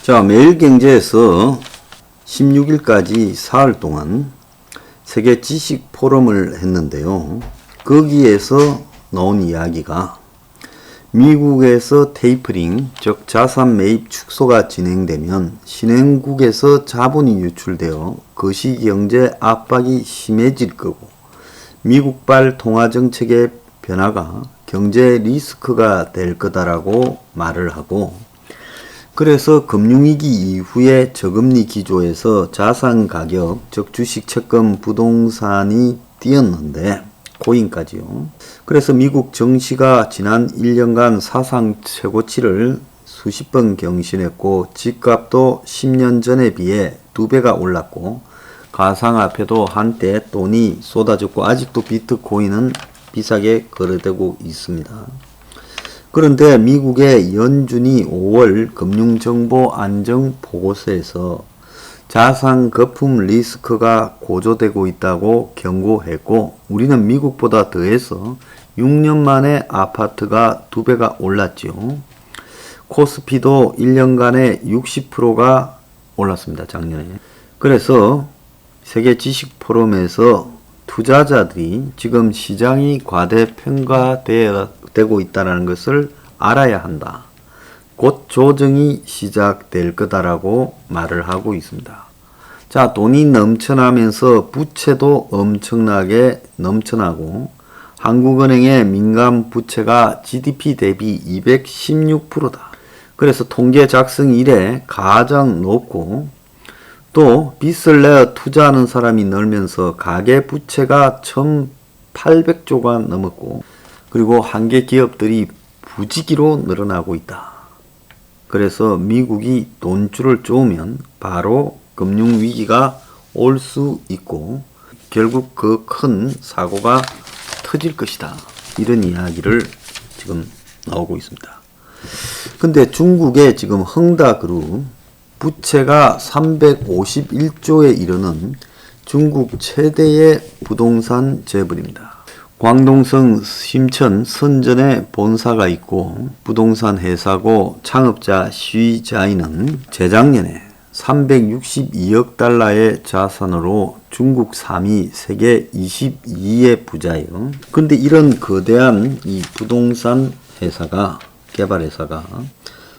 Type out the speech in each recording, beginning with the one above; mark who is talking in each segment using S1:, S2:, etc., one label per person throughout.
S1: 자, 매일경제에서 16일까지 사흘 동안 세계 지식 포럼을 했는데요. 거기에서 나온 이야기가 미국에서 테이퍼링, 즉 자산 매입 축소가 진행되면 신흥국에서 자본이 유출되어 거시경제 압박이 심해질 거고, 미국발 통화정책의 변화가 경제 리스크가 될 거다라고 말을 하고, 그래서 금융위기 이후에 저금리 기조에서 자산 가격, 즉 주식, 채권, 부동산이 뛰었는데 코인까지요. 그래서 미국 증시가 지난 1년간 사상 최고치를 수십 번 경신했고, 집값도 10년 전에 비해 2배가 올랐고, 가상화폐도 한때 돈이 쏟아졌고, 아직도 비트코인은 비싸게 거래되고 있습니다. 그런데 미국의 연준이 5월 금융정보안정보고서에서 자산 거품 리스크가 고조되고 있다고 경고했고, 우리는 미국보다 더해서 6년 만에 아파트가 2배가 올랐죠. 코스피도 1년간에 60%가 올랐습니다, 작년에. 그래서 세계 지식 포럼에서 투자자들이 지금 시장이 과대평가되고 있다는 것을 알아야 한다. 곧 조정이 시작될 거다라고 말을 하고 있습니다. 자, 돈이 넘쳐나면서 부채도 엄청나게 넘쳐나고, 한국은행의 민간 부채가 GDP 대비 216%다. 그래서 통계 작성 이래 가장 높고, 또 빚을 내어 투자하는 사람이 늘면서 가계 부채가 1800조가 넘었고, 그리고 한계 기업들이 부지기로 늘어나고 있다. 그래서 미국이 돈줄을 쪼으면 바로 금융위기가 올 수 있고, 결국 그 큰 사고가 터질 것이다. 이런 이야기를 지금 나오고 있습니다. 근데 중국의 지금 헝다그룹 부채가 351조에 이르는 중국 최대의 부동산 재벌입니다. 광동성 심천 선전에 본사가 있고 부동산 회사고, 창업자 쉬자이는 재작년에 362억 달러의 자산으로 중국 3위, 세계 22위의 부자예요. 근데 이런 거대한 이 부동산 회사가, 개발회사가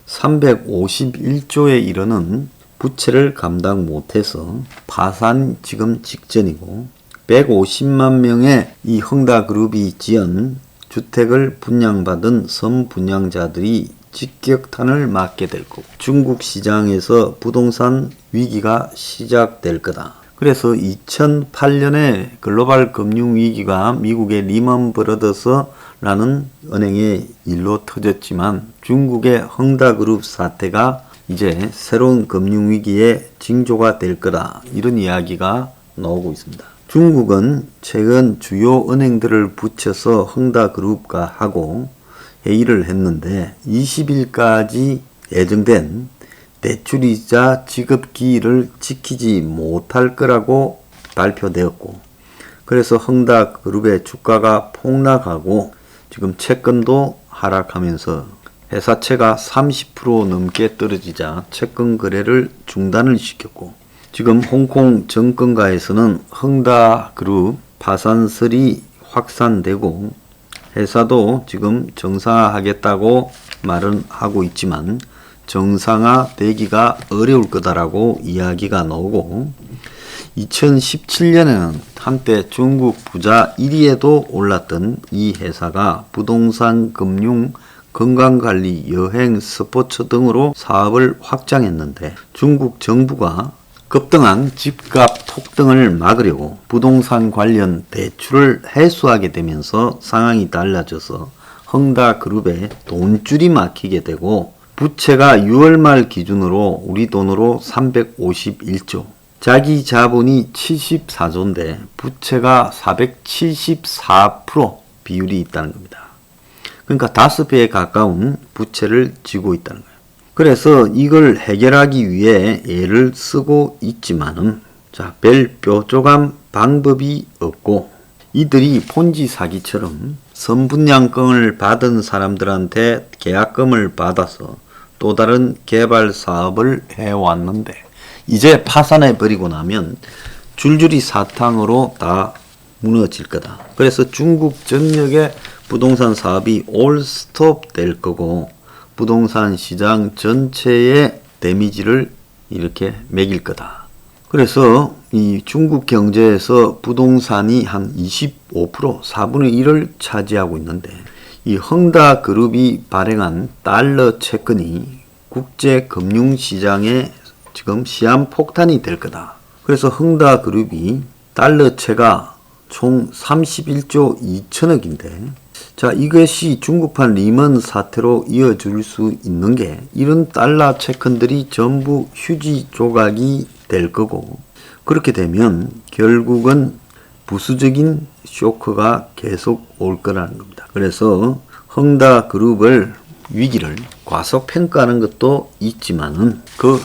S1: 351조에 이르는 부채를 감당 못해서 파산 지금 직전이고, 150만 명의 이 헝다그룹이 지은 주택을 분양받은 선분양자들이 직격탄을 맞게 될 거고, 중국 시장에서 부동산 위기가 시작될 거다. 그래서 2008년에 글로벌 금융위기가 미국의 리먼 브러더스라는 은행의 일로 터졌지만, 중국의 헝다그룹 사태가 이제 새로운 금융위기의 징조가 될 거다. 이런 이야기가 나오고 있습니다. 중국은 최근 주요 은행들을 붙여서 헝다그룹과 하고 회의를 했는데, 20일까지 예정된 대출이자 지급기일을 지키지 못할 거라고 발표되었고, 그래서 헝다그룹의 주가가 폭락하고 지금 채권도 하락하면서 회사채가 30% 넘게 떨어지자 채권 거래를 중단을 시켰고, 지금 홍콩 정권가에서는 헝다그룹 파산설이 확산되고 회사도 지금 정상화하겠다고 말은 하고 있지만 정상화 되기가 어려울 거다라고 이야기가 나오고, 2017년에는 한때 중국 부자 1위에도 올랐던 이 회사가 부동산, 금융, 건강관리, 여행, 스포츠 등으로 사업을 확장했는데, 중국 정부가 급등한 집값 폭등을 막으려고 부동산 관련 대출을 해소하게 되면서 상황이 달라져서 헝다그룹에 돈줄이 막히게 되고, 부채가 6월 말 기준으로 우리 돈으로 351조, 자기 자본이 74조인데 부채가 474% 비율이 있다는 겁니다. 그러니까 5배에 가까운 부채를 지고 있다는 거예요. 그래서 이걸 해결하기 위해 애를 쓰고 있지만은, 별 뾰족한 방법이 없고, 이들이 폰지 사기처럼 선분양권을 받은 사람들한테 계약금을 받아서 또 다른 개발 사업을 해왔는데 이제 파산해버리고 나면 줄줄이 사탕으로 다 무너질 거다. 그래서 중국 전역의 부동산 사업이 올 스톱 될 거고 부동산 시장 전체의 데미지를 이렇게 매길 거다. 그래서 이 중국 경제에서 부동산이 한 25%, 4분의 1을 차지하고 있는데 이 헝다 그룹이 발행한 달러 채권이 국제 금융 시장에 지금 시한폭탄이 될 거다. 그래서 헝다 그룹이 달러채가 총 31조 2천억인데 자, 이것이 중국판 리먼 사태로 이어질 수 있는 게 이런 달러 채권들이 전부 휴지 조각이 될 거고 그렇게 되면 결국은 부수적인 쇼크가 계속 올 거라는 겁니다. 그래서 헝다 그룹을 위기를 과소평가하는 것도 있지만은 그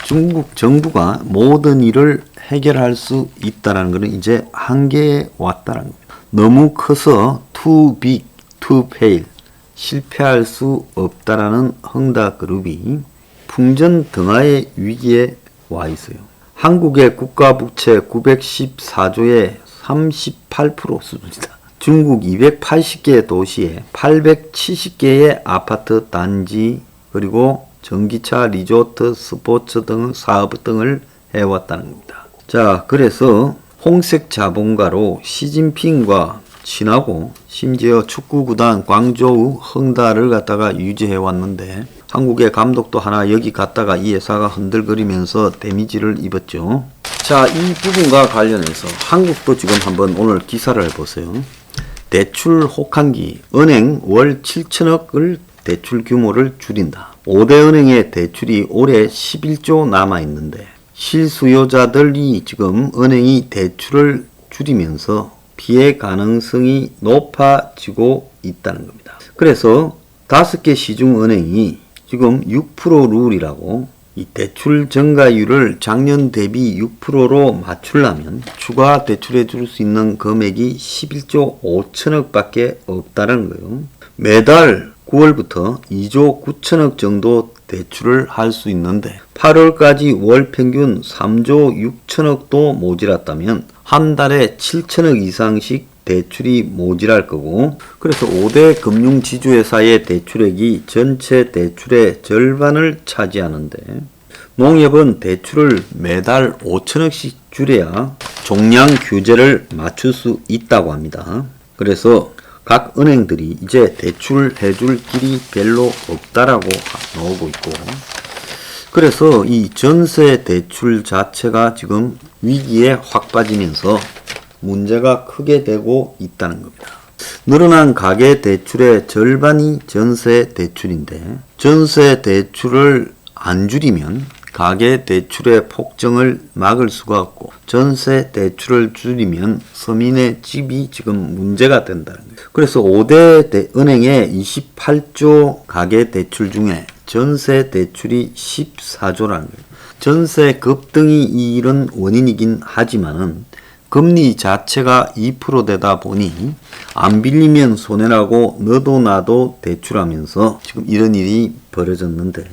S1: 중국 정부가 모든 일을 해결할 수 있다는 것은 이제 한계에 왔다는 겁니다. 너무 커서 too big to fail 실패할 수 없다라는 헝다 그룹이 풍전등화의 위기에 와 있어요. 한국의 국가부채 914조의 38% 수준이다. 중국 280개 도시에 870개의 아파트 단지 그리고 전기차, 리조트, 스포츠 등 사업 등을 해왔다는 겁니다. 자, 그래서 홍색 자본가로 시진핑과 친하고 심지어 축구구단 광저우 헝다를 갖다가 유지해왔는데 한국의 감독도 하나 여기 갔다가 이 회사가 흔들거리면서 데미지를 입었죠. 자, 이 부분과 관련해서 한국도 지금 한번 오늘 기사를 보세요. 대출 혹한기 은행 월 7천억을 대출 규모를 줄인다. 5대 은행의 대출이 올해 11조 남아있는데 실수요자들이 지금 은행이 대출을 줄이면서 피해 가능성이 높아지고 있다는 겁니다. 그래서 5개 시중은행이 지금 6% 룰이라고 이 대출 증가율을 작년 대비 6%로 맞추려면 추가 대출해 줄 수 있는 금액이 11조 5천억 밖에 없다는 거예요. 매달 9월부터 2조 9천억 정도 대출을 할 수 있는데 8월까지 월 평균 3조 6천억도 모자랐다면 한 달에 7천억 이상씩 대출이 모자랄 거고 그래서 5대 금융지주회사의 대출액이 전체 대출의 절반을 차지하는데 농협은 대출을 매달 5천억씩 줄여야 종량 규제를 맞출 수 있다고 합니다. 그래서 각 은행들이 이제 대출 해줄 길이 별로 없다라고 나오고 있고 그래서 이 전세 대출 자체가 지금 위기에 확 빠지면서 문제가 크게 되고 있다는 겁니다. 늘어난 가계 대출의 절반이 전세 대출인데 전세 대출을 안 줄이면 가계 대출의 폭증을 막을 수가 없고 전세 대출을 줄이면 서민의 집이 지금 문제가 된다는 거예요. 그래서 5대 은행의 28조 가계 대출 중에 전세 대출이 14조라는 거예요. 전세 급등이 이런 원인이긴 하지만은 금리 자체가 2%되다 보니 안 빌리면 손해라고 너도 나도 대출하면서 지금 이런 일이 벌어졌는데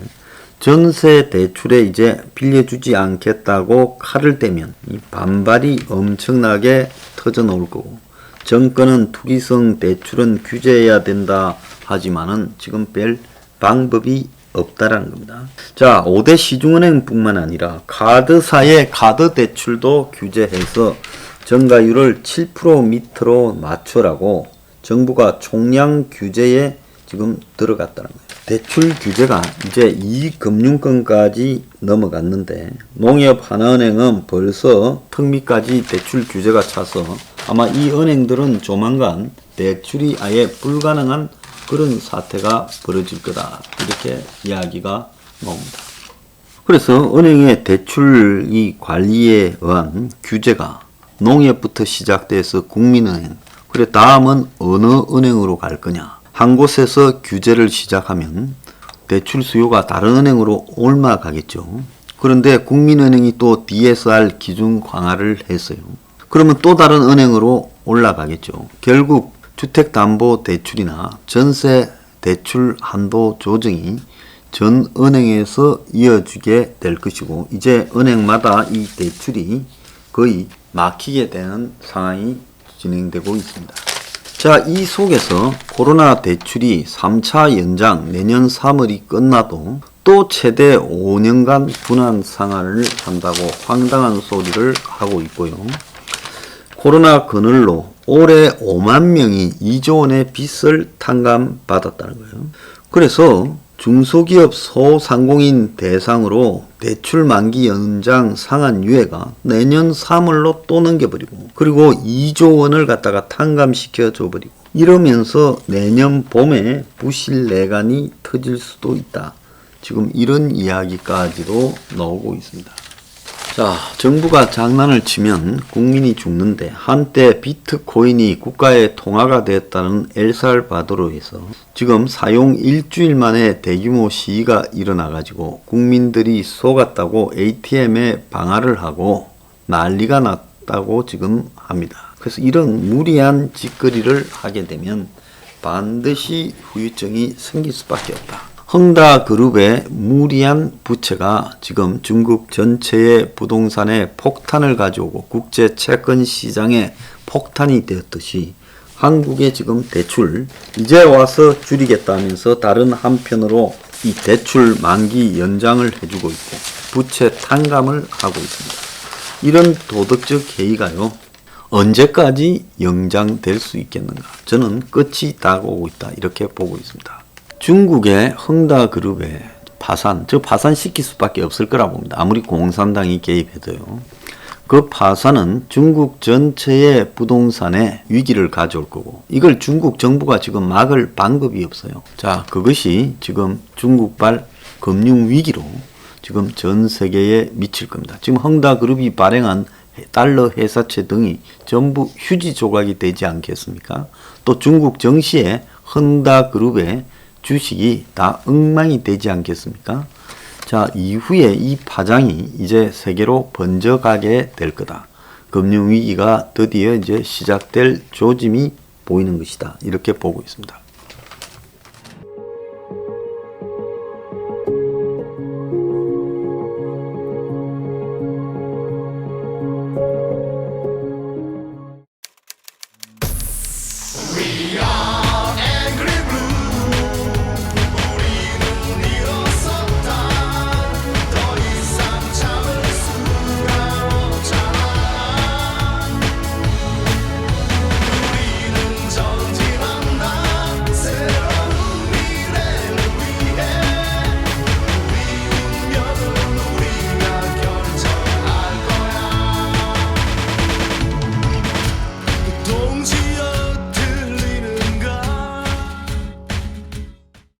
S1: 전세 대출에 이제 빌려주지 않겠다고 칼을 대면 이 반발이 엄청나게 터져 나올 거고 정권은 투기성 대출은 규제해야 된다 하지만은 지금 별 방법이 없다라는 겁니다. 자, 5대 시중은행뿐만 아니라 카드사의 카드 대출도 규제해서 정가율을 7% 밑으로 낮추라고 정부가 총량 규제에 지금 들어갔다는 거예요. 대출 규제가 이제 이금융권까지 넘어갔는데 농협 하나은행은 벌써 턱밑까지 대출 규제가 차서 아마 이 은행들은 조만간 대출이 아예 불가능한 그런 사태가 벌어질 거다 이렇게 이야기가 나옵니다. 그래서 은행의 대출 이 관리에 의한 규제가 농협부터 시작돼서 국민은행 그래 다음은 어느 은행으로 갈 거냐 한 곳에서 규제를 시작하면 대출 수요가 다른 은행으로 옮아가겠죠. 그런데 국민은행이 또 DSR 기준 강화를 했어요. 그러면 또 다른 은행으로 올라가겠죠. 결국 주택담보대출이나 전세대출 한도 조정이 전 은행에서 이어지게 될 것이고 이제 은행마다 이 대출이 거의 막히게 되는 상황이 진행되고 있습니다. 자, 이 속에서 코로나 대출이 3차 연장 내년 3월이 끝나도 또 최대 5년간 분할 상환을 한다고 황당한 소리를 하고 있고요. 코로나 그늘로 올해 5만 명이 2조 원의 빚을 탕감받았다는 거예요. 그래서 중소기업 소상공인 대상으로 대출 만기 연장 상환 유예가 내년 3월로 또 넘겨버리고 그리고 2조 원을 갖다가 탕감시켜 줘버리고 이러면서 내년 봄에 부실 내간이 터질 수도 있다. 지금 이런 이야기까지도 나오고 있습니다. 자, 정부가 장난을 치면 국민이 죽는데 한때 비트코인이 국가의 통화가 되었다는 엘살바도르에서 지금 사용 일주일 만에 대규모 시위가 일어나가지고 국민들이 속았다고 ATM에 방화를 하고 난리가 났다고 지금 합니다. 그래서 이런 무리한 짓거리를 하게 되면 반드시 후유증이 생길 수밖에 없다. 헝다그룹의 무리한 부채가 지금 중국 전체의 부동산에 폭탄을 가져오고 국제 채권 시장에 폭탄이 되었듯이 한국의 지금 대출 이제 와서 줄이겠다면서 다른 한편으로 이 대출 만기 연장을 해주고 있고 부채 탕감을 하고 있습니다. 이런 도덕적 해이가요. 언제까지 연장될 수 있겠는가? 저는 끝이 다가오고 있다. 이렇게 보고 있습니다. 중국의 헝다그룹의 파산, 파산시킬 수밖에 없을 거라 봅니다. 아무리 공산당이 개입해도요. 그 파산은 중국 전체의 부동산에 위기를 가져올 거고 이걸 중국 정부가 지금 막을 방법이 없어요. 자, 그것이 지금 중국발 금융위기로 지금 전 세계에 미칠 겁니다. 지금 헝다그룹이 발행한 달러 회사채 등이 전부 휴지 조각이 되지 않겠습니까? 또 중국 정시에 헝다그룹의 주식이 다 엉망이 되지 않겠습니까? 자, 이후에 이 파장이 이제 세계로 번져가게 될 거다. 금융위기가 드디어 이제 시작될 조짐이 보이는 것이다. 이렇게 보고 있습니다.